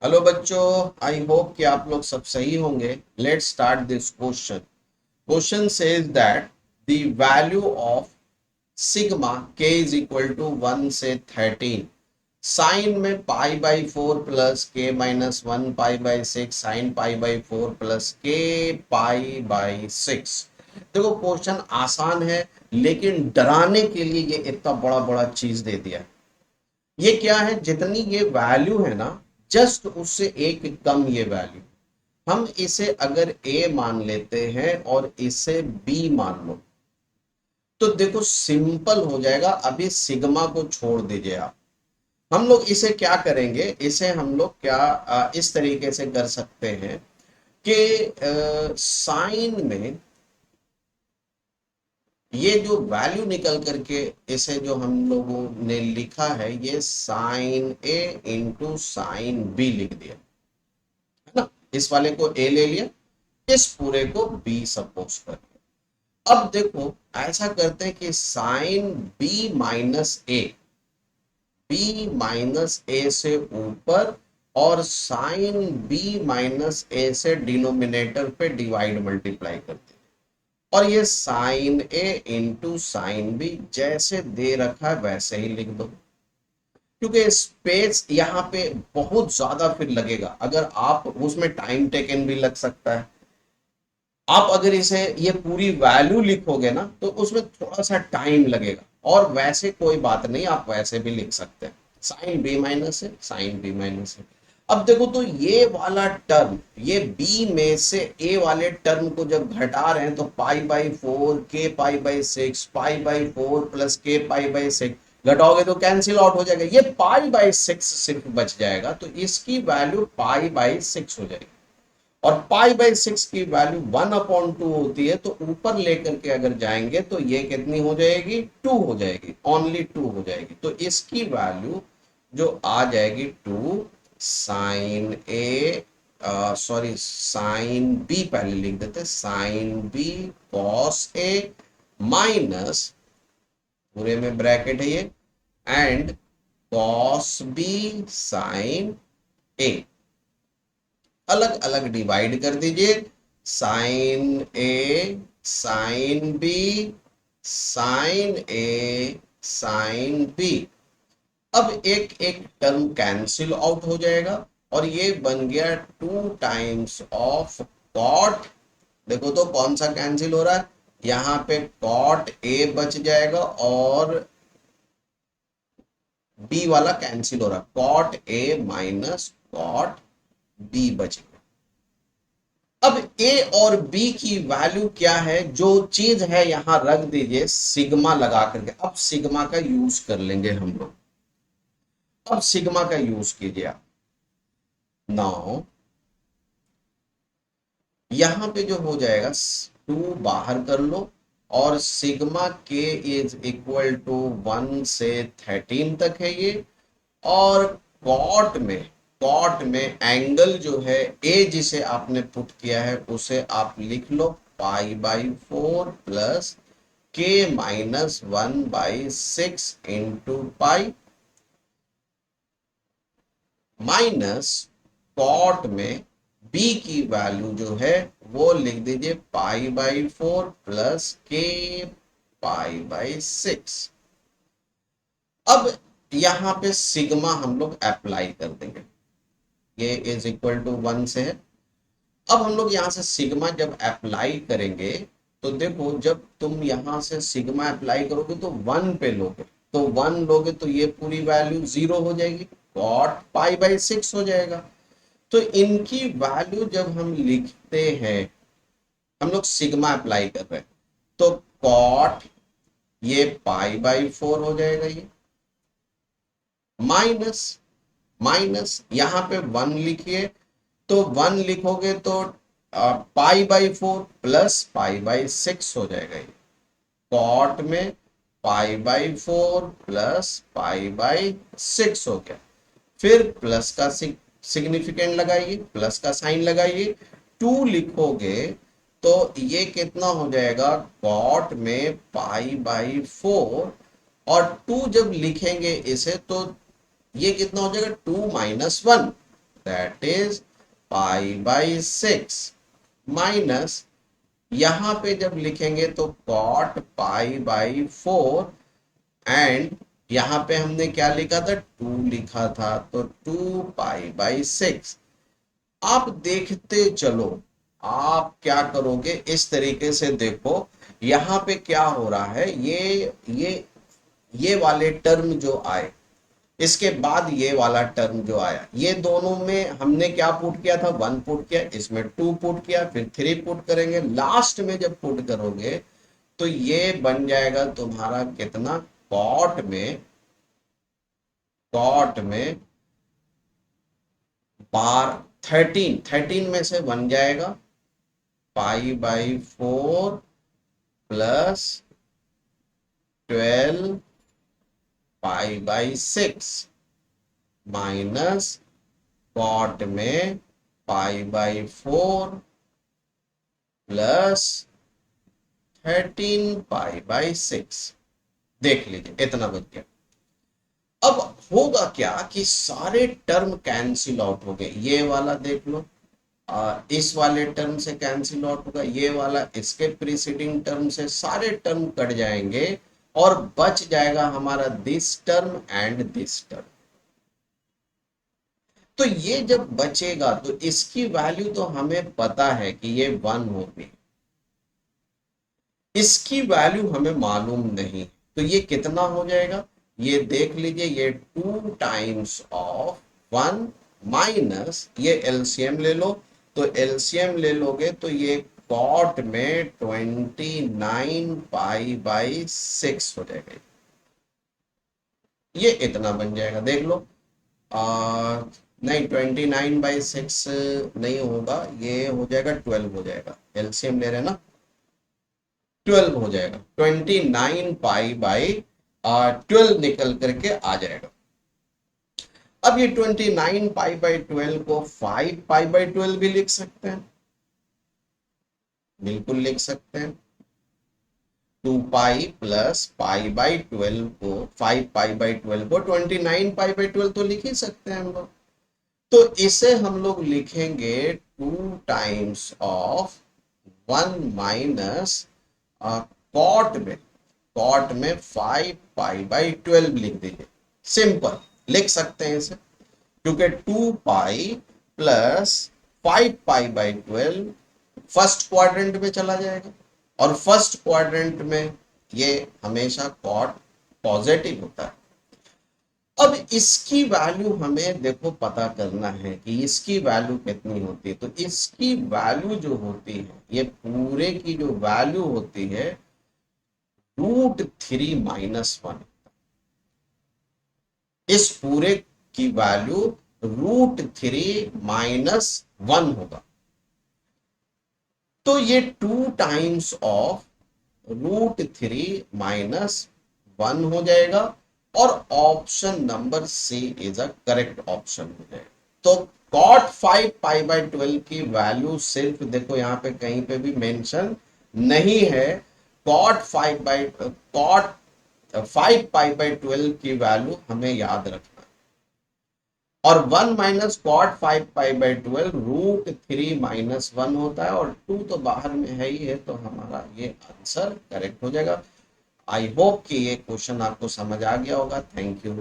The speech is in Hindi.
हेलो बच्चों, आई होप कि आप लोग सब सही होंगे। Let's start this question. Question says that the value of sigma के इज इक्वल टू 1 से 13 साइन में पाई बाई 4 प्लस के minus 1 pi by 6 sine pi by 4 plus के पाई बाई 6। देखो क्वेश्चन आसान है, लेकिन डराने के लिए ये इतना बड़ा बड़ा चीज दे दिया है। ये क्या है, जितनी ये वैल्यू है ना, जस्ट उससे एक कम ये वैल्यू। हम इसे अगर ए मान लेते हैं और इसे बी मान लो, तो देखो सिंपल हो जाएगा। अभी सिग्मा को छोड़ दीजिए आप। हम लोग इसे क्या करेंगे, इसे हम लोग क्या इस तरीके से कर सकते हैं कि साइन में ये जो वैल्यू निकल करके इसे जो हम लोगों ने लिखा है, ये साइन ए इंटू साइन बी लिख दिया है ना। इस वाले को ए ले लिया, इस पूरे को बी सपोज कर लिया। अब देखो ऐसा करते हैं कि साइन बी माइनस ए, बी माइनस ए से ऊपर और साइन बी माइनस ए से डिनोमिनेटर पे डिवाइड मल्टीप्लाई करते हैं। और ये साइन ए इंटू साइन बी जैसे दे रखा है वैसे ही लिख दो, क्योंकि स्पेस यहाँ पे बहुत ज्यादा फिर लगेगा। अगर आप उसमें टाइम टेकन भी लग सकता है। आप अगर इसे ये पूरी वैल्यू लिखोगे ना, तो उसमें थोड़ा सा टाइम लगेगा। और वैसे कोई बात नहीं, आप वैसे भी लिख सकते हैं। साइन बी माइनस है, साइन बी माइनस है। अब देखो तो ये वाला टर्म, ये बी में से ए वाले टर्म को जब घटा रहे हैं, तो पाई बाई 4 के पाई बाई 6 पाई बाई 4 प्लस के पाई बाई 6 घटाओगे तो कैंसिल आउट हो जाएगा। ये पाई बाई 6 सिर्फ बच जाएगा, तो इसकी वैल्यू पाई बाई 6 हो जाएगी। और पाई बाई 6 की वैल्यू 1/2 होती है, तो ऊपर लेकर के अगर जाएंगे तो ये कितनी हो जाएगी, 2 हो जाएगी, ओनली 2 हो जाएगी। तो इसकी वैल्यू जो आ जाएगी 2 साइन ए, सॉरी साइन बी पहले लिख देते, sine B cos A minus, पूरे में ब्रैकेट है ये, एंड कॉस बी साइन ए। अलग अलग डिवाइड कर दीजिए। साइन ए साइन बी साइन ए साइन बी। अब एक एक टर्म कैंसिल आउट हो जाएगा और ये बन गया 2 टाइम्स ऑफ कॉट। देखो तो कौन सा कैंसिल हो रहा है, यहाँ पे कॉट ए बच जाएगा और बी वाला कैंसिल हो रहा है, cot A minus cot B बच गया। अब ए और बी की वैल्यू क्या है, जो चीज है यहां रख दीजिए सिग्मा लगा करके। अब सिग्मा का यूज कर लेंगे हम लोग। अब सिग्मा का यूज कीजिए आप। नाउ यहां पे जो हो जाएगा, 2 बाहर कर लो और सिग्मा के इज इक्वल टू 1 से 13 तक है ये। और कॉट में, कॉट में एंगल जो है ए जिसे आपने पुट किया है उसे आप लिख लो पाई बाई 4 प्लस के minus 1/6 into pi, minus cot में बी की वैल्यू जो है वो लिख दीजिए पाई बाई 4 प्लस के पाई बाई 6। अब यहां पे सिग्मा हम लोग अप्लाई कर देंगे, ये इज इक्वल टू 1 से है। अब हम लोग यहां से सिग्मा जब अप्लाई करेंगे, तो देखो जब तुम यहां से सिग्मा अप्लाई करोगे तो 1 पे लोगे, तो 1 लोगे तो ये पूरी वैल्यू 0 हो जाएगी, कॉट पाई बाई 6 हो जाएगा। तो इनकी वैल्यू जब हम लिखते हैं, हम लोग सिग्मा अप्लाई कर रहे हैं, तो कॉट ये पाई बाई 4 हो जाएगा, ये माइनस, माइनस यहां पे 1 लिखिए, तो 1 लिखोगे तो पाई बाई 4 प्लस पाई बाई 6 हो जाएगा ये। कॉट में pi by 4 plus pi by 6 हो गया। फिर प्लस का सिग्निफिकेंट लगाइए, प्लस का साइन लगाइए, 2 लिखोगे तो ये कितना हो जाएगा, कॉट में पाई बाई 4। और 2 जब लिखेंगे इसे तो ये कितना हो जाएगा, 2 - 1, that is pi by 6 minus, यहां पे जब लिखेंगे तो कॉट पाई बाई 4 एंड यहां पे हमने क्या लिखा था, 2 लिखा था, तो 2 पाई बाई 6। आप देखते चलो, आप क्या करोगे इस तरीके से देखो, यहां पे क्या हो रहा है, ये वाले टर्म जो आए, इसके बाद ये वाला टर्म जो आया, ये दोनों में हमने क्या पुट किया था, 1 पुट किया, इसमें 2 पुट किया, फिर 3 पुट करेंगे, लास्ट में जब पुट करोगे तो ये बन जाएगा तुम्हारा कितना, कॉट में बार 13 में से बन जाएगा pi by 4 plus 12 pi by 6 minus cot में pi by 4 plus 13 pi by 6। देख लीजिए इतना बच गया। अब होगा क्या कि सारे टर्म कैंसिल आउट हो गए, ये वाला देख लो, इस वाले टर्म से कैंसिल आउट होगा, ये वाला इसके प्रीसीडिंग टर्म से, सारे टर्म कट जाएंगे और बच जाएगा हमारा this term and this term. तो ये जब बचेगा तो इसकी वैल्यू तो हमें पता है कि ये 1 होगी, इसकी वैल्यू हमें मालूम नहीं, तो ये कितना हो जाएगा, ये देख लीजिए, ये 2 टाइम्स ऑफ 1 माइनस, ये एलसीएम ले लो, तो एलसीएम ले लोगे तो ये कॉट में 29 पाई बाई 6 हो जाएगा, ये इतना बन जाएगा, देख लो। नहीं, 29/6 नहीं होगा, ये हो जाएगा 12 हो जाएगा, एलसीएम ले रहे हैं ना, 12 हो जाएगा, 29 पाई बाई 12 निकल करके आ जाएगा। अब ये 29 पाई बाई 12 को 5 पाई बाई 12 भी लिख सकते हैं, बिल्कुल लिख सकते हैं। 2 पाई प्लस पाई बाई 12 को, 5 पाई बाई 12 को 29 पाई बाई 12 तो लिख ही सकते हैं हम लोग। तो इसे हम लोग लिखेंगे 2 टाइम्स ऑफ 1 माइनस कॉट में 5 पाई बाई 12 लिख दीजिए, सिंपल लिख सकते हैं इसे, क्योंकि 2 pi plus 5 pi by 12 first quadrant में चला जाएगा, और फर्स्ट क्वाड्रेंट में ये हमेशा कॉट पॉजिटिव होता है। अब इसकी वैल्यू हमें देखो पता करना है कि इसकी वैल्यू कितनी होती है, तो इसकी वैल्यू जो होती है, ये पूरे की जो वैल्यू होती है √3 - 1, इस पूरे की वैल्यू √3 - 1 होगा, तो ये 2 टाइम्स ऑफ √3 - 1 हो जाएगा, और option number C is a correct option हो जाएगा। तो कॉट 5 पाई बाई 12 की वैल्यू सिर्फ देखो यहाँ पे कहीं पे भी मेंशन नहीं है, कॉट 5 पाई बाई 12 की वैल्यू हमें याद रखना, और 1 माइनस कॉट 5 पाई बाई 12 √3 - 1 होता है, और 2 तो बाहर में है ही है, तो हमारा ये आंसर करेक्ट हो जाएगा। आई होप कि ये क्वेश्चन आपको समझ आ गया होगा। Thank you.